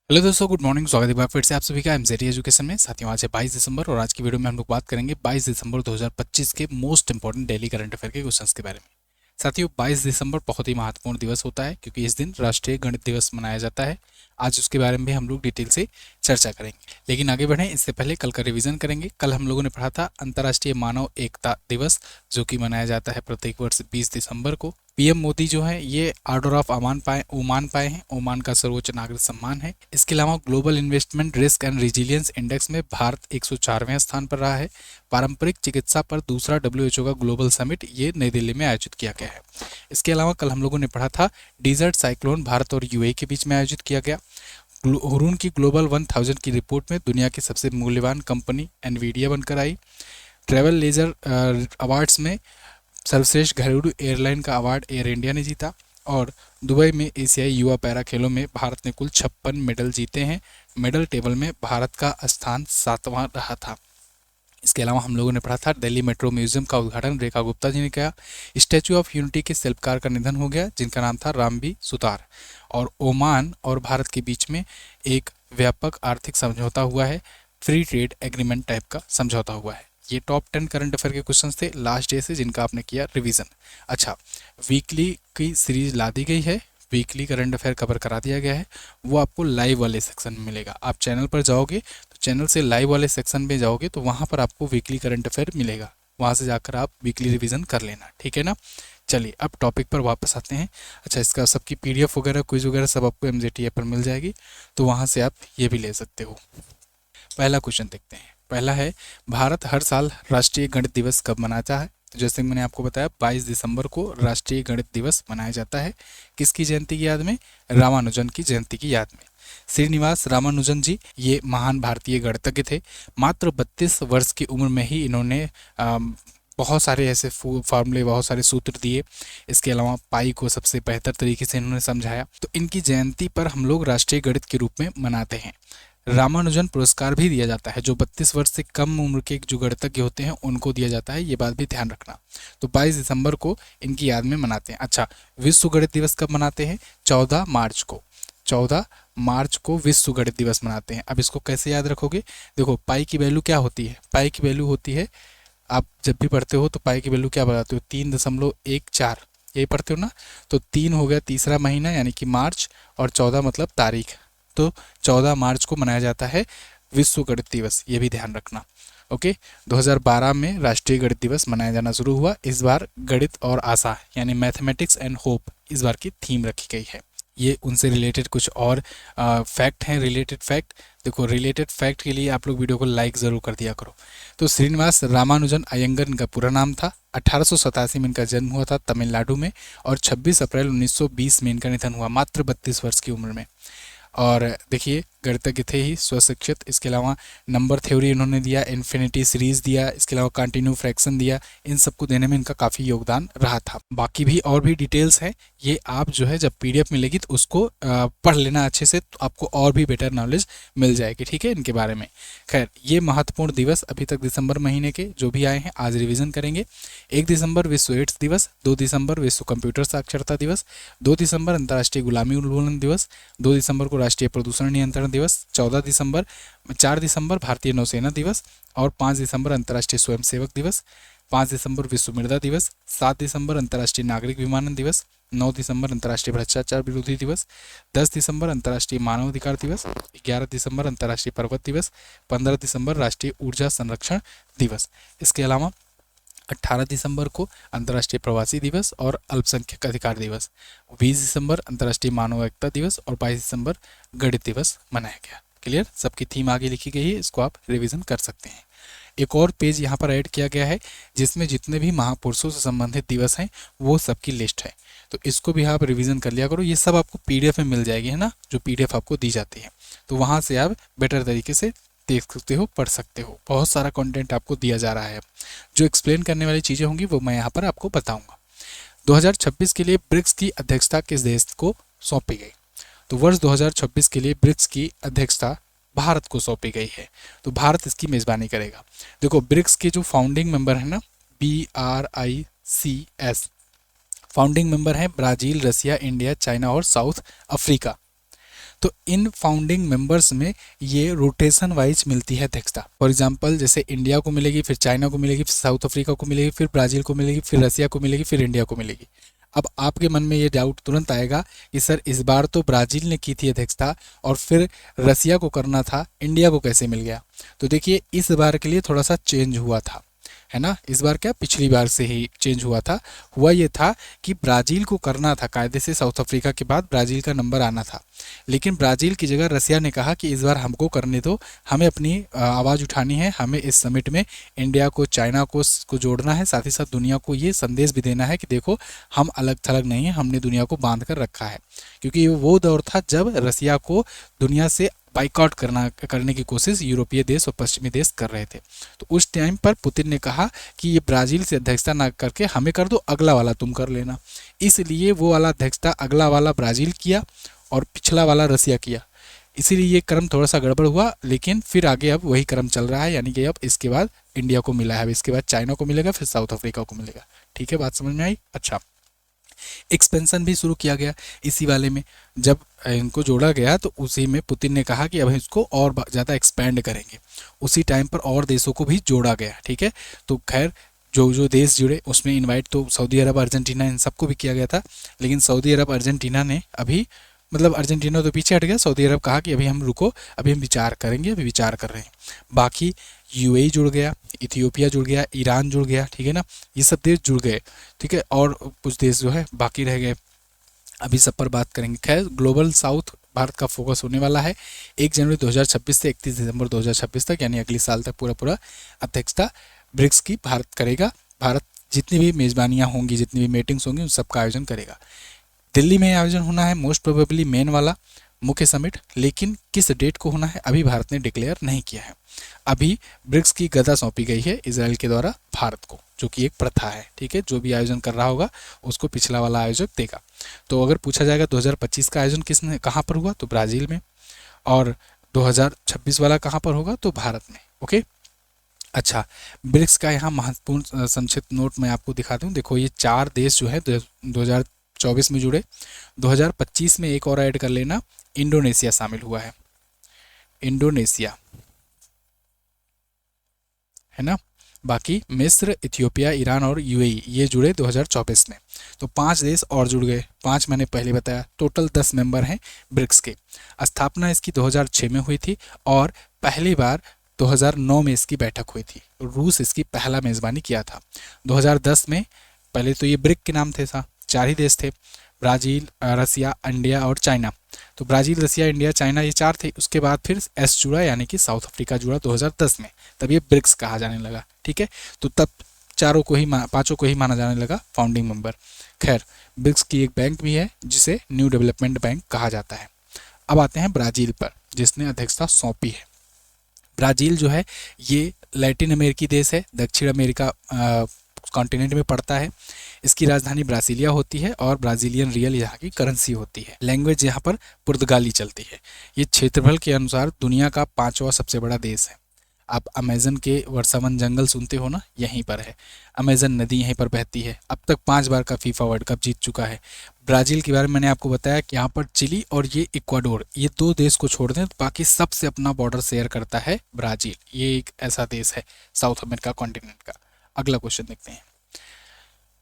Hello दोस्तों, good morning. स्वागत है एक बार फिर से आप सभी का एमजेटी एजुकेशन में। साथियों, आज है 22 दिसंबर और आज की वीडियो में हम लोग बात करेंगे 22 दिसंबर 2025 के most important daily current affair के क्वेश्चंस के बारे में। साथियों, 22 दिसंबर बहुत ही महत्वपूर्ण दिवस होता है क्योंकि इस दिन राष्ट्रीय गणित दिवस मनाया जाता है। आज उसके बारे में भी हम लोग डिटेल से चर्चा करेंगे, लेकिन आगे बढ़ें इससे पहले कल का रिवीजन करेंगे। कल हम लोगों ने पढ़ा था अंतर्राष्ट्रीय मानव एकता दिवस, जो कि मनाया जाता है प्रत्येक वर्ष 20 दिसंबर को। पीएम मोदी जो है ये ऑर्डर ऑफ ओमान पाए हैं। ओमान का सर्वोच्च नागरिक सम्मान है। इसके अलावा global investment risk and resilience index में भारत 104वें स्थान पर रहा है। पारंपरिक चिकित्सा पर दूसरा डब्ल्यूएचओ का ग्लोबल समिट ये नई दिल्ली में आयोजित किया गया है। इसके अलावा कल हम लोगों ने पढ़ा था डिजर्ट साइक्लोन भारत और यूएई के बीच में आयोजित किया गया। हुरून की ग्लोबल 1000 की रिपोर्ट में दुनिया की सबसे मूल्यवान कंपनी एनवीडिया बनकर आई। ट्रेवल लेजर अवार्ड्स में सर्वश्रेष्ठ घरेलू एयरलाइन का अवार्ड एयर इंडिया ने जीता। और दुबई में एशियाई युवा पैरा खेलों में भारत ने कुल 56 मेडल जीते हैं। मेडल टेबल में भारत का स्थान 7वां रहा था। इसके अलावा हम लोगों ने पढ़ा था दिल्ली मेट्रो म्यूजियम का उद्घाटन रेखा गुप्ता जी ने किया। स्टैच्यू ऑफ यूनिटी के शिल्पकार का निधन हो गया, जिनका नाम था रामबी सुतार। और ओमान और भारत के बीच में एक व्यापक आर्थिक समझौता हुआ है, फ्री ट्रेड एग्रीमेंट टाइप का समझौता हुआ है। ये टॉप 10 करंट अफेयर के क्वेश्चंस थे लास्ट डे से, जिनका आपने किया रिवीजन। अच्छा, वीकली की सीरीज ला दी गई है, वीकली करंट अफेयर कवर करा दिया गया है। वो आपको लाइव वाले सेक्शन में मिलेगा। आप चैनल पर जाओगे तो चैनल से लाइव वाले सेक्शन में जाओगे तो वहाँ पर आपको वीकली करंट अफेयर मिलेगा। वहाँ से जाकर आप वीकली रिवीजन कर लेना, ठीक है ना। चलिए अब टॉपिक पर वापस आते हैं। अच्छा, इसका सबकी पीडीएफ वगैरह क्विज वगैरह सब आपको एमजेटी ऐप पर मिल जाएगी, तो वहाँ से आप ये भी ले सकते हो। पहला क्वेश्चन देखते हैं। पहला है, भारत हर साल राष्ट्रीय गणित दिवस कब मनाता है? तो जैसे मैंने आपको बताया 22 दिसंबर को राष्ट्रीय गणित दिवस मनाया जाता है। किसकी जयंती की याद में? रामानुजन की जयंती की याद में। श्रीनिवास रामानुजन जी ये महान भारतीय गणितज्ञ थे। मात्र 32 वर्ष की उम्र में ही इन्होंने बहुत सारे ऐसे फार्मूले, बहुत सारे सूत्र दिए। इसके अलावा पाई को सबसे बेहतर तरीके से इन्होंने समझाया। तो इनकी जयंती पर हम लोग राष्ट्रीय गणित के रूप में मनाते हैं। रामानुजन पुरस्कार भी दिया जाता है, जो 32 वर्ष से कम उम्र के जो गणितज्ञ होते हैं उनको दिया जाता है। ये बात भी ध्यान रखना। तो 22 दिसंबर को इनकी याद में मनाते हैं। अच्छा, विश्व गणित दिवस कब मनाते हैं? 14 मार्च को। 14 मार्च को विश्व गणित दिवस मनाते हैं। अब इसको कैसे याद रखोगे? देखो, पाई की वैल्यू क्या होती है? पाई की वैल्यू होती है, आप जब भी पढ़ते हो तो पाई की वैल्यू क्या बताते हो? 3.14, यही पढ़ते हो ना। तो 3 हो गया तीसरा महीना यानी कि मार्च, और 14 मतलब तारीख। तो 14 मार्च को मनाया जाता है विश्व गणित दिवस, ये भी ध्यान रखना। ओके, 2012 में राष्ट्रीय गणित दिवस मनाया जाना शुरू हुआ। इस बार गणित और आशा यानी मैथमेटिक्स एंड होप इस बार की थीम रखी गई है। ये उनसे रिलेटेड कुछ और फैक्ट हैं, रिलेटेड फैक्ट। देखो, रिलेटेड फैक्ट के लिए आप लोग वीडियो को लाइक ज़रूर कर दिया करो। तो श्रीनिवास रामानुजन अयंगर इनका पूरा नाम था। 1887 में इनका जन्म हुआ था तमिलनाडु में, और 26 अप्रैल 1920 में इनका निधन हुआ, मात्र 32 वर्ष की उम्र में। और देखिए, गणितज्ञ थे ही, स्वशिक्षित। इसके अलावा नंबर थ्योरी इन्होंने दिया, इन्फिनिटी सीरीज दिया, इसके अलावा कंटिन्यू फ्रैक्शन दिया। इन सबको देने में इनका काफ़ी योगदान रहा था। बाकी भी और भी डिटेल्स हैं, ये आप जो है जब पीडीएफ मिलेगी तो उसको पढ़ लेना अच्छे से, तो आपको और भी बेटर नॉलेज मिल जाएगी, ठीक है, इनके बारे में। खैर, ये महत्वपूर्ण दिवस अभी तक दिसंबर महीने के जो भी आए हैं आज रिविजन करेंगे। 1 दिसंबर विश्व एड्स दिवस, 2 दिसंबर विश्व कंप्यूटर साक्षरता दिवस, 2 दिसंबर अंतर्राष्ट्रीय गुलामी उन्मूलन दिवस, 2 दिसंबर को राष्ट्रीय प्रदूषण नियंत्रण दिवस, 4 दिसंबर भारतीय नौसेना दिवस, और 5 दिसंबर अंतर्राष्ट्रीय स्वयंसेवक दिवस, 5 दिसंबर विश्व मृदा दिवस, 7 दिसंबर अंतर्राष्ट्रीय नागरिक विमानन दिवस, 9 दिसंबर अंतर्राष्ट्रीय भ्रष्टाचार विरोधी दिवस, 10 दिसंबर अंतर्राष्ट्रीय मानवाधिकार दिवस, 11 दिसंबर अंतर्राष्ट्रीय पर्वत दिवस, 15 दिसंबर राष्ट्रीय ऊर्जा संरक्षण दिवस। इसके अलावा 18 दिसंबर को अंतर्राष्ट्रीय प्रवासी दिवस और अल्पसंख्यक अधिकार दिवस, 20 दिसंबर अंतर्राष्ट्रीय मानव एकता दिवस, और 22 दिसंबर गणित दिवस मनाया गया। क्लियर, सबकी थीम आगे लिखी गई है, इसको आप रिवीजन कर सकते हैं। एक और पेज यहाँ पर ऐड किया गया है जिसमें जितने भी महापुरुषों से संबंधित दिवस हैं वो सबकी लिस्ट है, तो इसको भी आप रिवीजन कर लिया करो। ये सब आपको पीडीएफ में मिल जाएगी, है ना, जो पीडीएफ आपको दी जाती है, तो वहाँ से आप बेटर तरीके से देख सकते हो, पढ़ सकते हो। बहुत सारा कंटेंट आपको दिया जा रहा है। जो एक्सप्लेन करने वाली चीज़ें होंगी वो मैं यहाँ पर आपको बताऊंगा। 2026 के लिए ब्रिक्स की अध्यक्षता किस देश को सौंपी गई? तो वर्ष 2026 के लिए ब्रिक्स की अध्यक्षता भारत को सौंपी गई है, तो भारत इसकी मेजबानी करेगा। देखो, ब्रिक्स के जो फाउंडिंग मेंबर है ना, BRICS, फाउंडिंग मेंबर हैं ब्राज़ील, रसिया, इंडिया, चाइना और साउथ अफ्रीका। तो इन फाउंडिंग मेंबर्स में ये रोटेशन वाइज मिलती है अध्यक्षता। फॉर एग्जांपल जैसे इंडिया को मिलेगी, फिर चाइना को मिलेगी, फिर साउथ अफ्रीका को मिलेगी, फिर ब्राज़ील को मिलेगी, फिर रसिया को मिलेगी, फिर इंडिया को मिलेगी। अब आपके मन में ये डाउट तुरंत आएगा कि सर इस बार तो ब्राज़ील ने की थी अध्यक्षता और फिर रसिया को करना था, इंडिया को कैसे मिल गया? तो देखिए इस बार के लिए थोड़ा सा चेंज हुआ था, है ना। इस बार क्या पिछली बार से ही चेंज हुआ था। हुआ ये था कि ब्राज़ील को करना था कायदे से, साउथ अफ्रीका के बाद ब्राज़ील का नंबर आना था, लेकिन ब्राज़ील की जगह रसिया ने कहा कि इस बार हमको करने दो, हमें अपनी आवाज़ उठानी है, हमें इस समिट में इंडिया को, चाइना को जोड़ना है, साथ ही साथ दुनिया को ये संदेश भी देना है कि देखो हम अलग थलग नहीं है, हमने दुनिया को बांध कर रखा है। क्योंकि वो दौर था जब रसिया को दुनिया से बाइकआउट करने की कोशिश यूरोपीय देश और पश्चिमी देश कर रहे थे। तो उस टाइम पर पुतिन ने कहा कि ये ब्राज़ील से अध्यक्षता ना करके हमें कर दो, अगला वाला तुम कर लेना। इसलिए वो वाला अध्यक्षता अगला वाला ब्राज़ील किया और पिछला वाला रसिया किया। इसीलिए ये क्रम थोड़ा सा गड़बड़ हुआ, लेकिन फिर आगे अब वही क्रम चल रहा है, यानी कि अब इसके बाद इंडिया को मिला है, अब इसके बाद चाइना को मिलेगा, फिर साउथ अफ्रीका को मिलेगा। ठीक है, बात समझ में आई? अच्छा, एक्सपेंशन भी शुरू किया गया इसी वाले में। जब इनको जोड़ा गया तो उसी में पुतिन ने कहा कि अब इसको और ज़्यादा एक्सपेंड करेंगे। उसी टाइम पर और देशों को भी जोड़ा गया। ठीक है, तो खैर जो जो देश जुड़े उसमें इनवाइट तो सऊदी अरब, अर्जेंटीना, इन सबको भी किया गया था, लेकिन सऊदी अरब, अर्जेंटीना ने अभी, मतलब अर्जेंटीना तो पीछे हट गया, सऊदी अरब कहा कि अभी हम रुको, अभी हम विचार करेंगे, अभी विचार कर रहे हैं। बाकी यूएई जुड़ गया, इथियोपिया जुड़ गया, ईरान जुड़ गया, ठीक है ना, ये सब देश जुड़ गए। ठीक है, और कुछ देश जो है बाकी रह गए, अभी सब पर बात करेंगे। खैर ग्लोबल साउथ भारत का फोकस होने वाला है 1 जनवरी 2026 से 31 दिसंबर 2026 तक, यानी अगले साल तक पूरा अध्यक्षता ब्रिक्स की भारत करेगा। भारत जितनी भी मेज़बानियाँ होंगी, जितनी भी मीटिंग्स होंगी, उन सबका आयोजन करेगा। दिल्ली में आयोजन होना है मोस्ट प्रोबेबली मेन वाला मुख्य समिट, लेकिन किस डेट को होना है अभी भारत ने डिक्लेयर नहीं किया है। अभी ब्रिक्स की गदा सौंपी गई है इजराइल के द्वारा भारत को, जो कि एक प्रथा है। ठीक है, जो भी आयोजन कर रहा होगा उसको पिछला वाला आयोजक देगा। तो अगर पूछा जाएगा 2025 का आयोजन किसने, कहाँ पर हुआ, तो ब्राज़ील में, और 2026 वाला कहाँ पर होगा, तो भारत में। ओके, अच्छा, ब्रिक्स का यहाँ महत्वपूर्ण संक्षिप्त नोट मैं आपको दिखा दूँ। देखो ये 4 देश जो है 2024 में जुड़े, 2025 में एक और ऐड कर लेना, इंडोनेशिया शामिल हुआ है, इंडोनेशिया, है ना। बाकी मिस्र, इथियोपिया, ईरान और यूएई ये जुड़े 2024 में। तो 5 देश और जुड़ गए, 5 मैंने पहले बताया, टोटल 10 मेंबर हैं ब्रिक्स के। स्थापना इसकी 2006 में हुई थी और पहली बार 2009 में इसकी बैठक हुई थी। रूस इसकी पहला मेज़बानी किया था। 2010 में, पहले तो ये ब्रिक के नाम थे, 4 ही देश थे, ब्राज़ील, रसिया, इंडिया और चाइना। तो ब्राज़ील, रसिया, इंडिया, चाइना ये 4 थे। उसके बाद फिर एस जुड़ा, यानी कि साउथ अफ्रीका जुड़ा 2010 में, तब ये ब्रिक्स कहा जाने लगा। ठीक है, तो तब पाँचों को ही माना जाने लगा फाउंडिंग मेंबर। खैर ब्रिक्स की एक बैंक भी है जिसे न्यू डेवलपमेंट बैंक कहा जाता है। अब आते हैं ब्राज़ील पर, जिसने अध्यक्षता सौंपी है। ब्राज़ील जो है ये लैटिन अमेरिकी देश है, दक्षिण अमेरिका कॉन्टिनेंट में पड़ता है। इसकी राजधानी ब्रासिलिया होती है और ब्राज़ीलियन रियल यहाँ की करेंसी होती है। लैंग्वेज यहाँ पर पुर्तगाली चलती है। ये क्षेत्रफल के अनुसार दुनिया का 5वां सबसे बड़ा देश है। आप अमेज़न के वर्षावन जंगल सुनते हो ना, यहीं पर है। अमेज़न नदी यहीं पर बहती है। अब तक 5 बार का फीफा वर्ल्ड कप जीत चुका है। ब्राज़ील के बारे में मैंने आपको बताया कि यहाँ पर चिली और ये इक्वाडोर, ये 2 देश को छोड़ दें तो बाकी सबसे अपना बॉर्डर शेयर करता है ब्राज़ील। ये एक ऐसा देश है साउथ अमेरिका कॉन्टिनेंट का। अगला क्वेश्चन देखते हैं।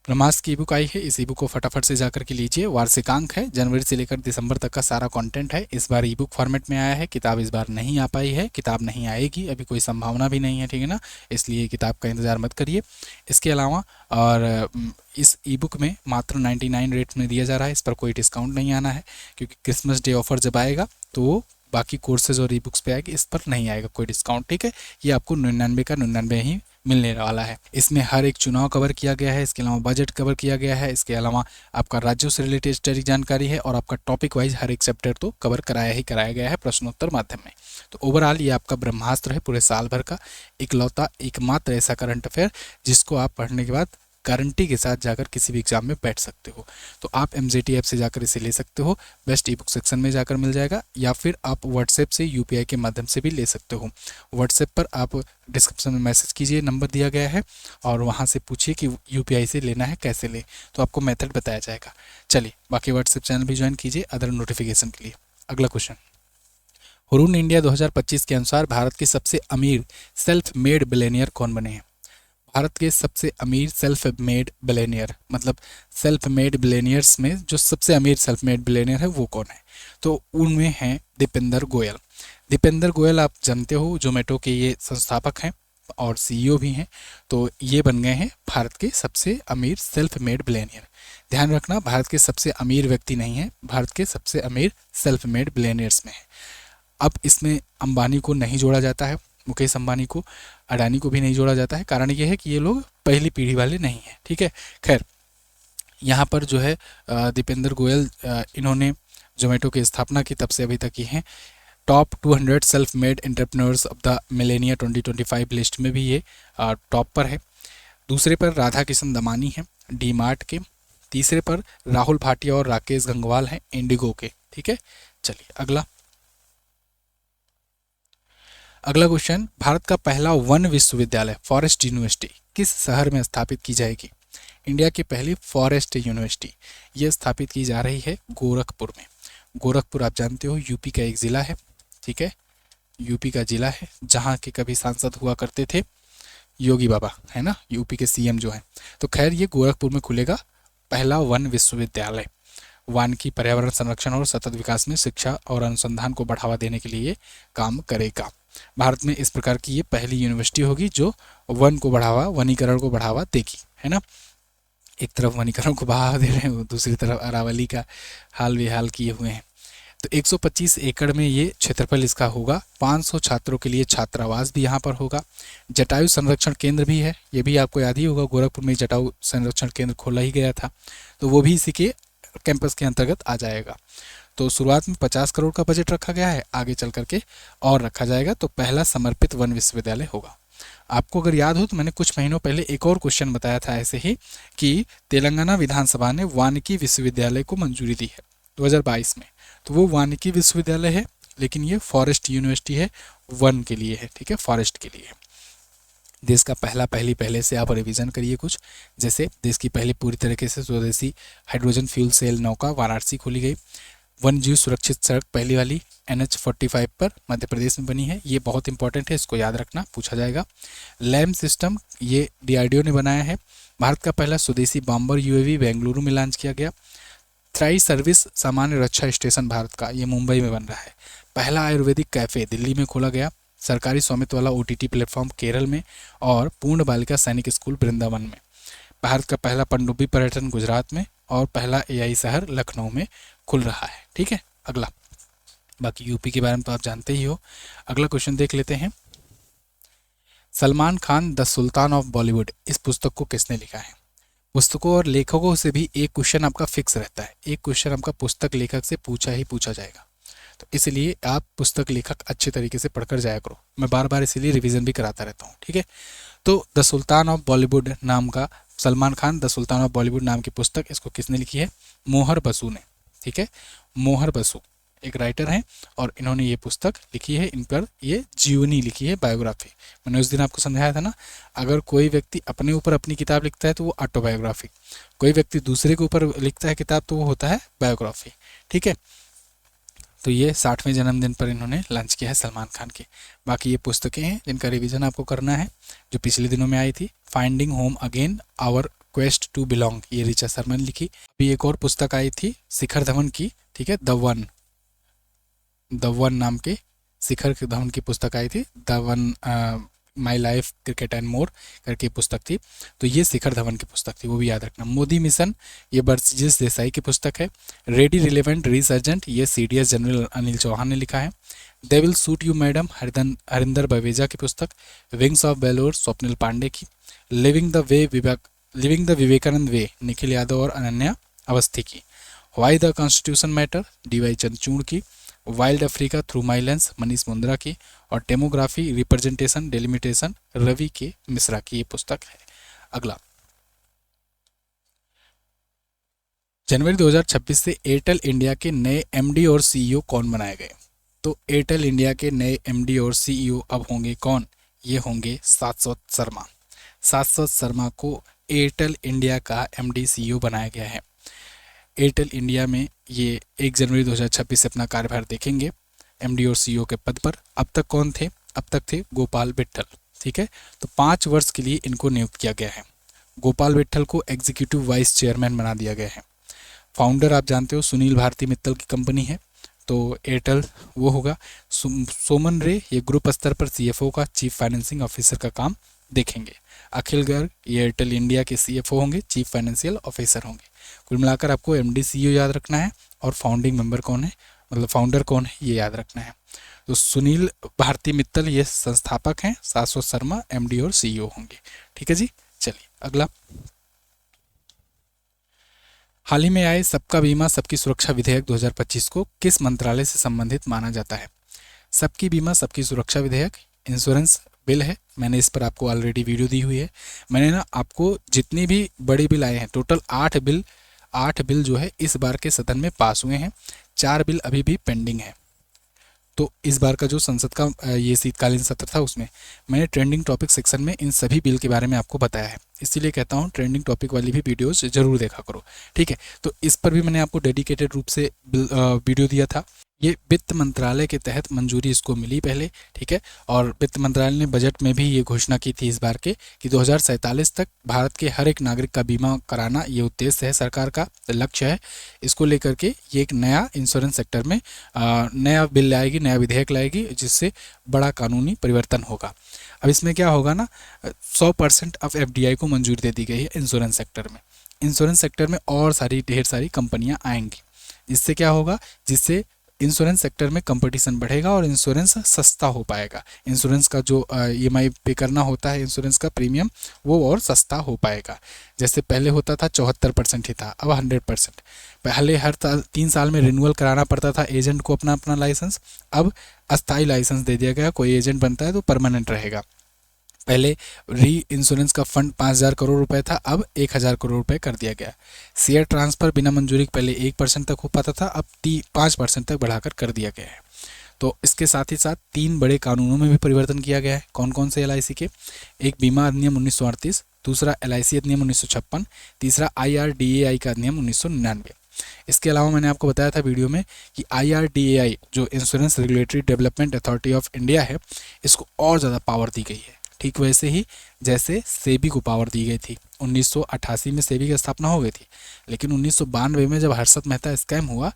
ब्रह्मास्त्र की ई बुक आई है, इस ई बुक को फटाफट से जाकर के लीजिए। वार्षिकांक है, जनवरी से लेकर दिसंबर तक का सारा कंटेंट है। इस बार ई बुक फॉर्मेट में आया है, किताब इस बार नहीं आ पाई है, किताब नहीं आएगी, अभी कोई संभावना भी नहीं है, ठीक है ना, इसलिए किताब का इंतज़ार मत करिए। इसके अलावा और इस ई बुक में मात्र 99 रेट में दिया जा रहा है, इस पर कोई डिस्काउंट नहीं आना है, क्योंकि क्रिसमस डे ऑफर जब आएगा तो बाकी कोर्सेज और ई बुक्स पे आएगी, इस पर नहीं आएगा कोई डिस्काउंट। ठीक है, ये आपको 99 का 99 ही मिलने वाला है। इसमें हर एक चुनाव कवर किया गया है, इसके अलावा बजट कवर किया गया है, इसके अलावा आपका राज्यों से रिलेटेड स्टडी जानकारी है और आपका टॉपिक वाइज हर एक चैप्टर तो कवर कराया गया है प्रश्नोत्तर माध्यम में। तो ओवरऑल ये आपका ब्रह्मास्त्र है पूरे साल भर का, इकलौता एकमात्र ऐसा करंट अफेयर जिसको आप पढ़ने के बाद गारंटी के साथ जाकर किसी भी एग्जाम में बैठ सकते हो। तो आप MZT ऐप से जाकर इसे ले सकते हो, बेस्ट ई बुक सेक्शन में जाकर मिल जाएगा, या फिर आप व्हाट्सएप से UPI के माध्यम से भी ले सकते हो। व्हाट्सएप पर आप डिस्क्रिप्शन में मैसेज कीजिए, नंबर दिया गया है, और वहाँ से पूछिए कि UPI से लेना है कैसे ले, तो आपको मेथड बताया जाएगा। चलिए, बाकी व्हाट्सएप चैनल भी ज्वाइन कीजिए अदर नोटिफिकेशन के लिए। अगला क्वेश्चन। हुरून इंडिया 2025 के अनुसार भारत के सबसे अमीर सेल्फ मेड बिलियनियर कौन बने हैं? भारत के सबसे अमीर सेल्फ मेड बिलियनियर, मतलब सेल्फ मेड बिलियनियर्स में जो सबसे अमीर सेल्फ मेड बिलियनियर है वो कौन है? तो उनमें हैं दीपेंद्र गोयल। दीपेंद्र गोयल आप जानते हो जोमेटो के ये संस्थापक हैं और सीईओ भी हैं। तो ये बन गए हैं भारत के सबसे अमीर सेल्फ मेड बिलियनियर। ध्यान रखना, भारत के सबसे अमीर व्यक्ति नहीं है, भारत के सबसे अमीर सेल्फ मेड बिलियनियर्स में है। अब इसमें अंबानी को नहीं जोड़ा जाता है, मुकेश अंबानी को, अडानी को भी नहीं जोड़ा जाता है। कारण ये है कि ये लोग पहली पीढ़ी वाले नहीं हैं, ठीक है। खैर, यहाँ पर जो है दीपेंद्र गोयल, इन्होंने जोमेटो की स्थापना की, तब से अभी तक ये हैं top 200 self made entrepreneurs of the millennia 2025 list में भी ये टॉप पर है। दूसरे पर राधा किशन दमानी हैं डी मार्ट के। तीसरे पर राहुल भाटिया और राकेश गंगवाल हैं इंडिगो के, ठीक है। चलिए अगला क्वेश्चन, भारत का पहला वन विश्वविद्यालय फॉरेस्ट यूनिवर्सिटी किस शहर में स्थापित की जाएगी? इंडिया की पहली फॉरेस्ट यूनिवर्सिटी ये स्थापित की जा रही है गोरखपुर में। गोरखपुर आप जानते हो यूपी का एक ज़िला है, ठीक है, यूपी का ज़िला है जहाँ के कभी सांसद हुआ करते थे योगी बाबा, है ना, यूपी के सीएम जो हैं। तो खैर ये गोरखपुर में खुलेगा पहला वन विश्वविद्यालय। वानिकी, पर्यावरण संरक्षण और सतत विकास में शिक्षा और अनुसंधान को बढ़ावा देने के लिए काम करेगा। भारत में इस प्रकार की ये पहली यूनिवर्सिटी होगी जो वन को बढ़ावा, वनीकरण को बढ़ावा देगी, है ना। एक तरफ वनीकरण को बढ़ावा दे रहे हैं, दूसरी तरफ अरावली का हाल बेहाल किए हुए हैं। तो 125 एकड़ में ये क्षेत्रफल इसका होगा। 500 छात्रों के लिए छात्रावास भी यहाँ पर होगा। जटायु संरक्षण केंद्र भी है, ये भी आपको याद ही होगा, गोरखपुर में जटायु संरक्षण केंद्र खोला ही गया था, तो वो भी इसी के कैंपस के अंतर्गत आ जाएगा। तो शुरुआत में 50 करोड़ का बजट रखा गया है, आगे चल करके और रखा जाएगा। तो पहला समर्पित वन विश्वविद्यालय होगा। आपको अगर याद हो तो मैंने कुछ महीनों पहले एक और क्वेश्चन बताया था ऐसे ही कि तेलंगाना विधानसभा ने वानिकी विश्वविद्यालय को मंजूरी दी है 2022 में। तो वो वानिकी विश्वविद्यालय है, लेकिन ये फॉरेस्ट यूनिवर्सिटी है, वन के लिए है, ठीक है, फॉरेस्ट के लिए। देश का पहले से आप रिवीजन करिए कुछ, जैसे देश की पहली पूरी तरीके से स्वदेशी हाइड्रोजन फ्यूल सेल नौका वाराणसी खोली गई। वन जीव सुरक्षित सड़क पहली वाली NH45 पर मध्य प्रदेश में बनी है, ये बहुत इंपॉर्टेंट है, इसको याद रखना, पूछा जाएगा। लैम सिस्टम ये DRDO ने बनाया है। भारत का पहला स्वदेशी बॉम्बर UAV बेंगलुरु में लॉन्च किया गया। थ्राई सर्विस सामान्य रक्षा स्टेशन भारत का, ये मुंबई में बन रहा है। पहला आयुर्वेदिक कैफे दिल्ली में खोला गया। सरकारी स्वामित्व वाला OTT प्लेटफॉर्म केरल में और पूर्ण बालिका सैनिक स्कूल वृंदावन में। भारत का पहला पनडुब्बी पर्यटन गुजरात में और पहला AI शहर लखनऊ में खुल रहा है, ठीक है। अगला, बाकी यूपी के बारे में तो आप जानते ही हो। अगला क्वेश्चन देख लेते हैं। Salman Khan the sultan of Bollywood, इस पुस्तक को किसने लिखा है? पुस्तकों और लेखकों से भी एक क्वेश्चन आपका फिक्स रहता है, एक क्वेश्चन आपका पुस्तक लेखक से पूछा जाएगा, तो इसलिए आप पुस्तक लेखक अच्छे तरीके से पढ़कर जाया करो। मैं बार बार इसीलिए रिवीजन भी कराता रहता हूँ, ठीक है। तो द सुल्तान ऑफ बॉलीवुड नाम का, Salman Khan the sultan of Bollywood नाम की पुस्तक, इसको किसने लिखी है? मोहर बसु ने, ठीक है। मोहर बसु एक राइटर हैं और इन्होंने ये पुस्तक लिखी है, इन पर ये जीवनी लिखी है, बायोग्राफी। मैंने उस दिन आपको समझाया था ना, अगर कोई व्यक्ति अपने ऊपर अपनी किताब लिखता है तो वो ऑटोबायोग्राफी, कोई व्यक्ति दूसरे के ऊपर लिखता है किताब तो वो होता है बायोग्राफी, ठीक है। तो ये 60वें जन्मदिन पर इन्होंने लॉन्च किया है सलमान खान की। बाकी ये पुस्तकें हैं जिनका रिवीजन आपको करना है, जो पिछले दिनों में आई थी। Finding home again, our quest to belong, ये ऋचा शर्मा ने लिखी। अभी एक और पुस्तक आई थी शिखर धवन की, ठीक है, द वन नाम के शिखर धवन की पुस्तक आई थी। The one my life cricket and more करके पुस्तक थी, तो ये शिखर धवन की पुस्तक थी, वो भी याद रखना। मोदी मिशन ये बर्जिस देसाई की पुस्तक है। रेडी रिलेवेंट रिसर्जेंट ये CDS जनरल अनिल चौहान ने लिखा है। They will suit you madam Harinder Baweja की पुस्तक। Wings of valour Swapnil Pandey की। Living the Vivekananda way Nikhil Yadav और अनन्या अवस्थी की। Why the constitution matter DY Chandrachud की। Wild Africa through my lens Manish Mundra की। और डेमोग्राफी रिप्रेजेंटेशन डेलिमिटेशन रवि के मिश्रा की ये पुस्तक है। अगला, जनवरी 2026 से एयरटेल इंडिया के नए MD और CEO कौन बनाए गए? तो एयरटेल इंडिया के नए MD और CEO अब होंगे कौन? ये होंगे शाश्वत शर्मा। शाश्वत शर्मा को एयरटेल इंडिया का MD CEO बनाया गया है। एयरटेल इंडिया में ये 1 जनवरी 2026 से अपना कार्यभार देखेंगे। एमडी और सीईओ के पद पर। अब तक कौन थे? अब तक थे गोपाल विट्ठल। ठीक है, तो 5 वर्ष के लिए इनको नियुक्त किया गया है। गोपाल विट्ठल को एग्जीक्यूटिव वाइस चेयरमैन बना दिया गया है। फाउंडर आप जानते हो सुनील भारती मित्तल की कंपनी है, तो एयरटेल वो होगा। सोमन रे ये ग्रुप स्तर पर सीएफओ का चीफ फाइनेंसिंग ऑफिसर का काम देखेंगे। अखिल गर्ग ये एयरटेल इंडिया के सीएफओ होंगे, चीफ फाइनेंशियल ऑफिसर होंगे। कुल मिलाकर आपको एमडी सीईओ याद रखना है और फाउंडिंग मेंबर कौन है, मतलब फाउंडर कौन है, ये याद रखना है। तो सुनील भारती मित्तल ये संस्थापक हैं, शाश्वत शर्मा एमडी और सीईओ होंगे। ठीक है जी, चलिए अगला। हाल ही में आए सबका बीमा सबकी सुरक्षा विधेयक 2025 को किस मंत्रालय से संबंधित माना जाता है? सबकी बीमा सबकी सुरक्षा विधेयक इंश्योरेंस बिल है। मैंने इस पर आपको ऑलरेडी वीडियो दी हुई है। मैंने ना आपको जितने भी बड़े बिल आए हैं, टोटल 8 बिल जो है इस बार के सदन में पास हुए हैं। 4 बिल अभी भी पेंडिंग है। तो इस बार का जो संसद का ये शीतकालीन सत्र था उसमें मैंने ट्रेंडिंग टॉपिक सेक्शन में इन सभी बिल के बारे में आपको बताया है। इसीलिए कहता हूँ ट्रेंडिंग टॉपिक वाली भी वीडियोस जरूर देखा करो। ठीक है, तो इस पर भी मैंने आपको डेडिकेटेड रूप से वीडियो दिया था। ये वित्त मंत्रालय के तहत मंजूरी इसको मिली पहले। ठीक है, और वित्त मंत्रालय ने बजट में भी ये घोषणा की थी इस बार के कि 2047 तक भारत के हर एक नागरिक का बीमा कराना ये उद्देश्य है, सरकार का लक्ष्य है। इसको लेकर के ये एक नया इंश्योरेंस सेक्टर में नया बिल लाएगी, नया विधेयक लाएगी, जिससे बड़ा कानूनी परिवर्तन होगा। अब इसमें क्या होगा ना, 100% ऑफ एफडीआई को मंजूरी दे दी गई है इंश्योरेंस सेक्टर में। इंश्योरेंस सेक्टर में और ढेर सारी कंपनियां आएंगी। इससे क्या होगा, जिससे इंश्योरेंस सेक्टर में कंपटीशन बढ़ेगा और इंश्योरेंस सस्ता हो पाएगा। इंश्योरेंस का जो ईएमआई पे करना होता है, इंश्योरेंस का प्रीमियम, वो और सस्ता हो पाएगा। जैसे पहले होता था 74% ही था, अब 100%। पहले हर 3 साल में रिन्यूअल कराना पड़ता था एजेंट को अपना अपना लाइसेंस, अब अस्थायी लाइसेंस दे दिया गया। कोई एजेंट बनता है तो परमानेंट रहेगा। पहले री इंश्योरेंस का फंड 5,000 करोड़ रुपए था, अब 1,000 करोड़ रुपए कर दिया गया। शेयर ट्रांसफर बिना मंजूरी के पहले 1% तक हो पाता था, अब 5% तक बढ़ाकर कर दिया गया है। तो इसके साथ ही साथ 3 बड़े कानूनों में भी परिवर्तन किया गया है। कौन कौन से एलआईसी के? एक बीमा अधिनियम 1938, दूसरा एलआईसी अधिनियम 1956, तीसरा IRDAI का अधिनियम 1999। इसके अलावा मैंने आपको बताया था वीडियो में कि IRDAI जो insurance regulatory development authority of India है, इसको और ज़्यादा पावर दी गई है। ठीक वैसे ही जैसे सेबी को पावर दी गई थी। 1988 में सेबी की स्थापना हो गई थी, लेकिन 1992 में जब हर्षद मेहता स्कैम हुआ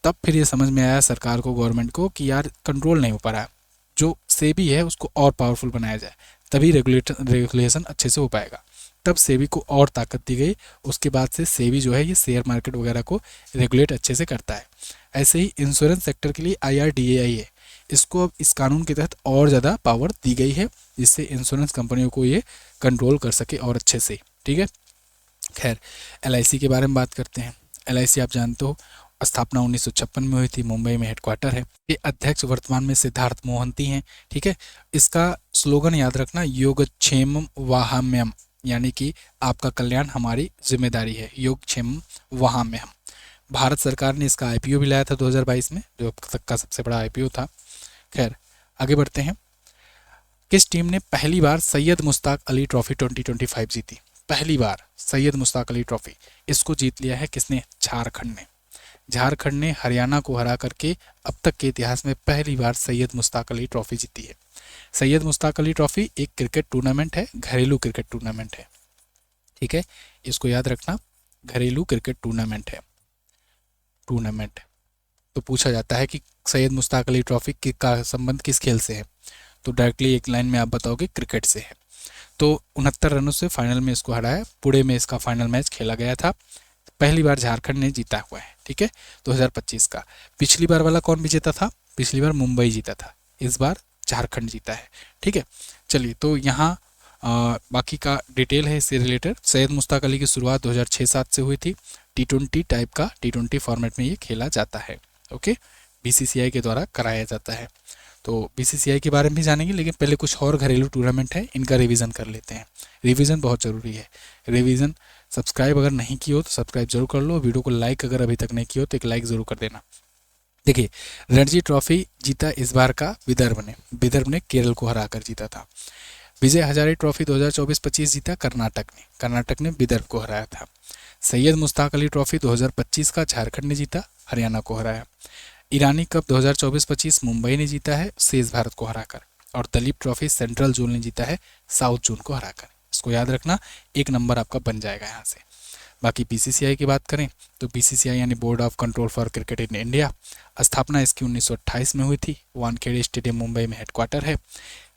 तब फिर ये समझ में आया सरकार को, गवर्नमेंट को, कि यार कंट्रोल नहीं हो पा रहा है, जो सेबी है उसको और पावरफुल बनाया जाए, तभी रेगुलेशन अच्छे से हो पाएगा। तब सेबी को और ताकत दी गई। उसके बाद से सेबी जो है ये शेयर मार्केट वगैरह को रेगुलेट अच्छे से करता है। ऐसे ही इंश्योरेंस सेक्टर के लिए IRDAI है, इसको अब इस कानून के तहत और ज़्यादा पावर दी गई है, जिससे इंश्योरेंस कंपनियों को ये कंट्रोल कर सके और अच्छे से। ठीक है, खैर LIC के बारे में बात करते हैं। LIC आप जानते हो स्थापना 1956 में हुई थी, मुंबई में हेडक्वार्टर है। ये अध्यक्ष वर्तमान में सिद्धार्थ मोहंती हैं। ठीक है, इसका स्लोगन याद रखना, योगक्षेमम वाहाम्यम, यानी कि आपका कल्याण हमारी जिम्मेदारी है, योगक्षेमम वाहाम्यम। भारत सरकार ने इसका IPO भी लाया था 2022 में, जो अब तक का सबसे बड़ा IPO था। खैर आगे बढ़ते हैं। किस टीम ने पहली बार सैयद मुश्ताक अली ट्रॉफी 2025 जीती? पहली बार सैयद मुश्ताक अली ट्रॉफी इसको जीत लिया है किसने? झारखंड ने। झारखंड ने हरियाणा को हरा करके अब तक के इतिहास में पहली बार सैयद मुश्ताक अली ट्रॉफी जीती है। सैयद मुश्ताक अली ट्रॉफी एक क्रिकेट टूर्नामेंट है, घरेलू क्रिकेट टूर्नामेंट है। ठीक है, इसको याद रखना, घरेलू क्रिकेट टूर्नामेंट है। तो पूछा जाता है कि सैयद मुश्ताक अली ट्रॉफी का संबंध किस खेल से है, तो डायरेक्टली एक लाइन में आप बताओगे क्रिकेट से है। तो 69 रनों से फाइनल में इसको हराया। पुणे में इसका फाइनल मैच खेला गया था। पहली बार झारखंड ने जीता हुआ है। ठीक है, 2025 का। पिछली बार वाला कौन विजेता था? पिछली बार मुंबई जीता था, इस बार झारखंड जीता है। ठीक है, चलिए तो यहाँ बाकी का डिटेल है इससे रिलेटेड। सैयद मुश्ताक अली की शुरुआत 2006-07 से हुई थी। T20 टाइप का, T20 फॉर्मेट में ये खेला जाता है। ओके, BCCI के द्वारा कराया जाता है। तो BCCI के बारे में भी जानेंगे, लेकिन पहले कुछ और घरेलू टूर्नामेंट है, इनका रिवीजन कर लेते हैं। रिवीजन बहुत ज़रूरी है। रिवीजन सब्सक्राइब अगर नहीं की हो तो सब्सक्राइब जरूर कर लो। वीडियो को लाइक अगर अभी तक नहीं की हो तो एक लाइक ज़रूर कर देना। देखिए, रणजी ट्रॉफी जीता इस बार का विदर्भ ने केरल को हरा कर जीता था। विजय हजारे ट्रॉफी 2024-25 जीता कर्नाटक ने विदर्भ को हराया था। सैयद मुश्ताक अली ट्रॉफी 2025 का झारखंड ने जीता, हरियाणा को हराया। ईरानी कप 2024-25 मुंबई ने जीता है शेष भारत को हराकर, और दलीप ट्रॉफी सेंट्रल जोन ने जीता है साउथ जोन को हराकर। इसको याद रखना, एक नंबर आपका बन जाएगा यहाँ से। बाकी बीसीसीआई की बात करें तो बीसीसीआई यानी board of control for cricket in India, स्थापना इसकी 1928 में हुई थी। वानखेड़े स्टेडियम मुंबई में हेडक्वार्टर है।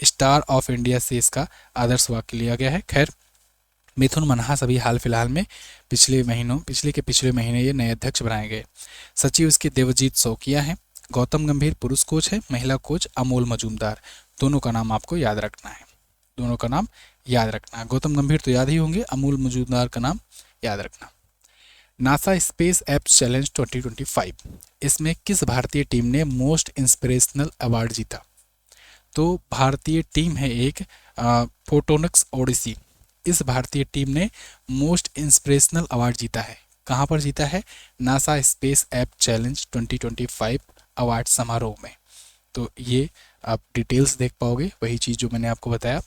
स्टार ऑफ इंडिया से इसका आदर्श वाक्य लिया गया है। खैर, मिथुन मनहास अभी हाल फिलहाल में पिछले महीने ये नए अध्यक्ष बनाए गए। सचिव इसके देवजीत सौकिया हैं। गौतम गंभीर पुरुष कोच है, महिला कोच अमोल मजूमदार। दोनों का नाम आपको याद रखना है, दोनों का नाम याद रखना है। गौतम गंभीर तो याद ही होंगे, अमोल मजूमदार का नाम याद रखना। नासा स्पेस एप्स चैलेंज 2025, इसमें किस भारतीय टीम ने मोस्ट इंस्पिरेशनल अवार्ड जीता? तो भारतीय टीम है एक फोटोनिक्स ओडिसी। इस भारतीय टीम ने मोस्ट इंस्पिरेशनल अवार्ड जीता है। कहाँ पर जीता है? NASA space app challenge 2025 award समारोह में। तो ये आप डिटेल्स देख पाओगे, वही चीज़ जो मैंने आपको बताया।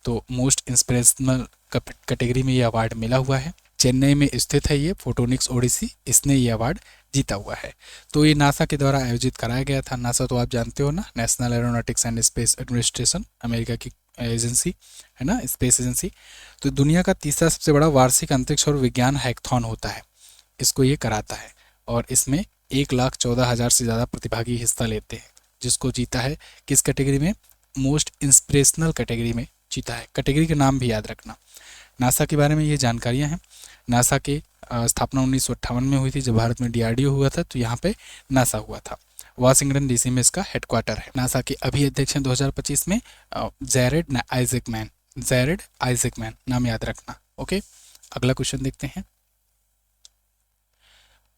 तो मोस्ट इंस्पिरेशनल कैटेगरी में ये अवार्ड मिला हुआ है। चेन्नई में स्थित है ये फोटोनिक्स ओडिसी, इसने ये अवार्ड जीता हुआ है। तो ये नासा के द्वारा आयोजित कराया गया था। नासा तो आप जानते हो ना, national aeronautics and space administration, America की एजेंसी है ना, स्पेस एजेंसी। तो दुनिया का तीसरा सबसे बड़ा वार्षिक अंतरिक्ष और विज्ञान हैकथॉन होता है, इसको ये कराता है। और इसमें 1,14,000 से ज़्यादा प्रतिभागी हिस्सा लेते हैं। जिसको जीता है किस कैटेगरी में? मोस्ट इंस्पिरेशनल कैटेगरी में जीता है। कैटेगरी का नाम भी याद रखना। नासा के बारे में ये जानकारियाँ हैं। नासा के स्थापना 1958 में हुई थी, जब भारत में डीआरडीओ हुआ था तो यहाँ पे नासा हुआ था। वाशिंगटन डीसी में इसका हेडक्वार्टर है। नासा के अभी अध्यक्ष हैं 2025 में जैरेड आइजैकमैन, नाम याद रखना। ओके, अगला क्वेश्चन देखते हैं।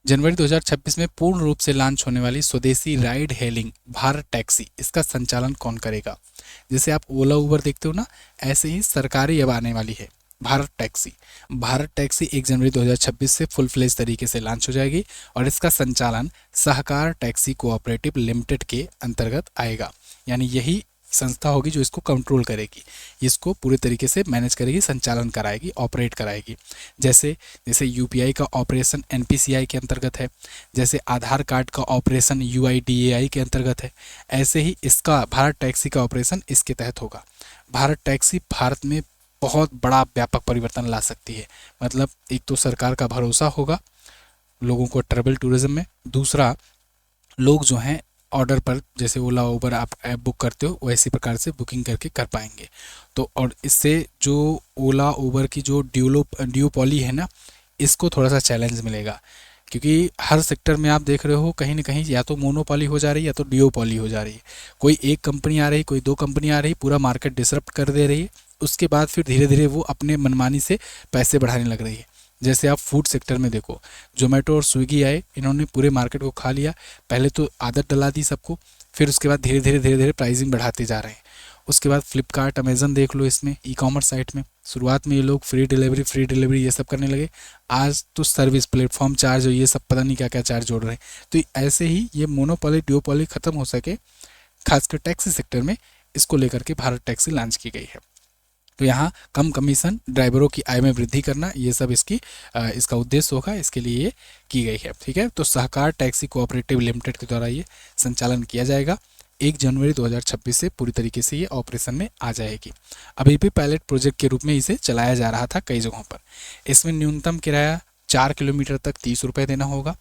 जनवरी 2026 में पूर्ण रूप से लॉन्च होने वाली स्वदेशी राइड हेलिंग भारत टैक्सी, इसका संचालन कौन करेगा? जैसे आप ओला उबर देखते हो ना, ऐसे ही सरकारी अब आने वाली है भारत टैक्सी। भारत टैक्सी 1 जनवरी 2026 से फुल फ्लेज तरीके से लॉन्च हो जाएगी और इसका संचालन सहकार टैक्सी कोऑपरेटिव लिमिटेड के अंतर्गत आएगा। यानी यही संस्था होगी जो इसको कंट्रोल करेगी, इसको पूरे तरीके से मैनेज करेगी, संचालन कराएगी, ऑपरेट कराएगी। जैसे यूपीआई का ऑपरेशन एनपीसीआई के अंतर्गत है, जैसे आधार कार्ड का ऑपरेशन यूआईडीएआई के अंतर्गत है, ऐसे ही इसका भारत टैक्सी का ऑपरेशन इसके तहत होगा। भारत टैक्सी भारत में बहुत बड़ा व्यापक परिवर्तन ला सकती है। मतलब एक तो सरकार का भरोसा होगा लोगों को ट्रैवल टूरिज्म में, दूसरा लोग जो हैं ऑर्डर पर, जैसे ओला उबर आप ऐप बुक करते हो वैसी प्रकार से बुकिंग करके कर पाएंगे। तो और इससे जो ओला उबर की जो ड्यूओपोली है ना, इसको थोड़ा सा चैलेंज मिलेगा, क्योंकि हर सेक्टर में आप देख रहे हो कहीं ना कहीं या तो मोनोपोली हो जा रही है या तो ड्यूओपोली हो जा रही है। कोई एक कंपनी आ रही, कोई दो कंपनी आ रही, पूरा मार्केट डिसरप्ट कर दे रही है। उसके बाद फिर धीरे धीरे वो अपने मनमानी से पैसे बढ़ाने लग रही है। जैसे आप फूड सेक्टर में देखो, जोमेटो और स्विगी आए, इन्होंने पूरे मार्केट को खा लिया। पहले तो आदत डला दी सबको, फिर उसके बाद धीरे धीरे प्राइसिंग बढ़ाते जा रहे हैं। उसके बाद फ्लिपकार्ट, अमेजन देख लो, इसमें ई कॉमर्स साइट में शुरुआत में ये लोग फ्री डिलीवरी ये सब करने लगे। आज तो सर्विस, प्लेटफॉर्म चार्ज, ये सब पता नहीं क्या क्या चार्ज जोड़ रहे हैं। तो ऐसे ही ये मोनोपोली ड्यूओपोली खत्म हो सके, खासकर टैक्सी सेक्टर में, इसको लेकर के भारत टैक्सी लॉन्च की गई है। तो यहाँ कम कमीशन, ड्राइवरों की आय में वृद्धि करना, ये सब इसका उद्देश्य होगा, इसके लिए ये की गई है। ठीक है, तो सहकार टैक्सी कोऑपरेटिव लिमिटेड के द्वारा ये संचालन किया जाएगा। 1 जनवरी 2026 से पूरी तरीके से ये ऑपरेशन में आ जाएगी। अभी भी पायलट प्रोजेक्ट के रूप में इसे चलाया जा रहा था कई जगहों पर। इसमें न्यूनतम किराया 4 किलोमीटर तक 30 रुपये देना होगा।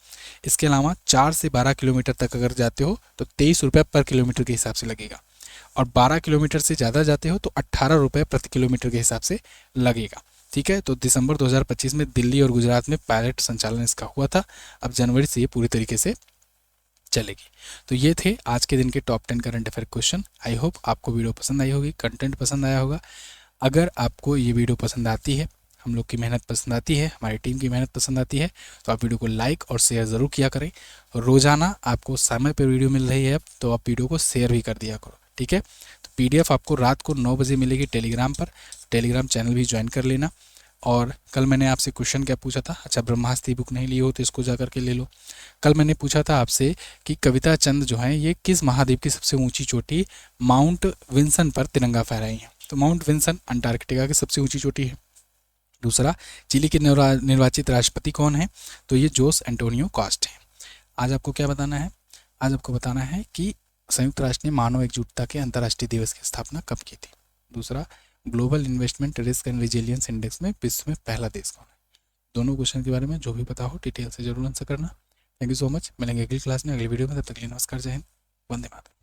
इसके अलावा 4 से 12 किलोमीटर तक अगर जाते हो तो 23 रुपये पर किलोमीटर के हिसाब से लगेगा, और 12 किलोमीटर से ज़्यादा जाते हो तो 18 रुपये प्रति किलोमीटर के हिसाब से लगेगा। ठीक है, तो दिसंबर 2025 में दिल्ली और गुजरात में पायलट संचालन इसका हुआ था। अब जनवरी से ये पूरी तरीके से चलेगी। तो ये थे आज के दिन के top 10 current affair question. I hope आपको वीडियो पसंद आई होगी, कंटेंट पसंद आया होगा। अगर आपको ये वीडियो पसंद आती है, हम लोग की मेहनत पसंद आती है, हमारी टीम की मेहनत पसंद आती है, तो आप वीडियो को लाइक और शेयर ज़रूर किया करें। रोज़ाना आपको समय पर वीडियो मिल रही है, तो आप वीडियो को शेयर भी कर दिया करो। ठीक है, तो पीडीएफ आपको रात को 9 बजे मिलेगी टेलीग्राम पर। टेलीग्राम चैनल भी ज्वाइन कर लेना। और कल मैंने आपसे क्वेश्चन क्या पूछा था? अच्छा, ब्रह्मास्त्र बुक नहीं ली हो तो इसको जा करके ले लो। कल मैंने पूछा था आपसे कि कविता चंद जो है ये किस महाद्वीप की सबसे ऊंची चोटी माउंट विंसन पर तिरंगा फहराई है? तो माउंट विंसन अंटार्कटिका की सबसे ऊंची चोटी है। दूसरा, चिली के निर्वाचित राष्ट्रपति कौन है? तो ये जोस एंटोनियो कॉस्ट है। आज आपको क्या बताना है? आज आपको बताना है कि संयुक्त राष्ट्र ने मानव एकजुटता के अंतर्राष्ट्रीय दिवस की स्थापना कब की थी। दूसरा, global investment risk and resilience index में विश्व में पहला देश कौन है। दोनों क्वेश्चन के बारे में जो भी पता हो डिटेल से जरूर आंसर करना। Thank you so much. मिलेंगे अगली क्लास में, अगली वीडियो में। तब तक के लिए नमस्कार, जय हिंद, वंदे मातरम।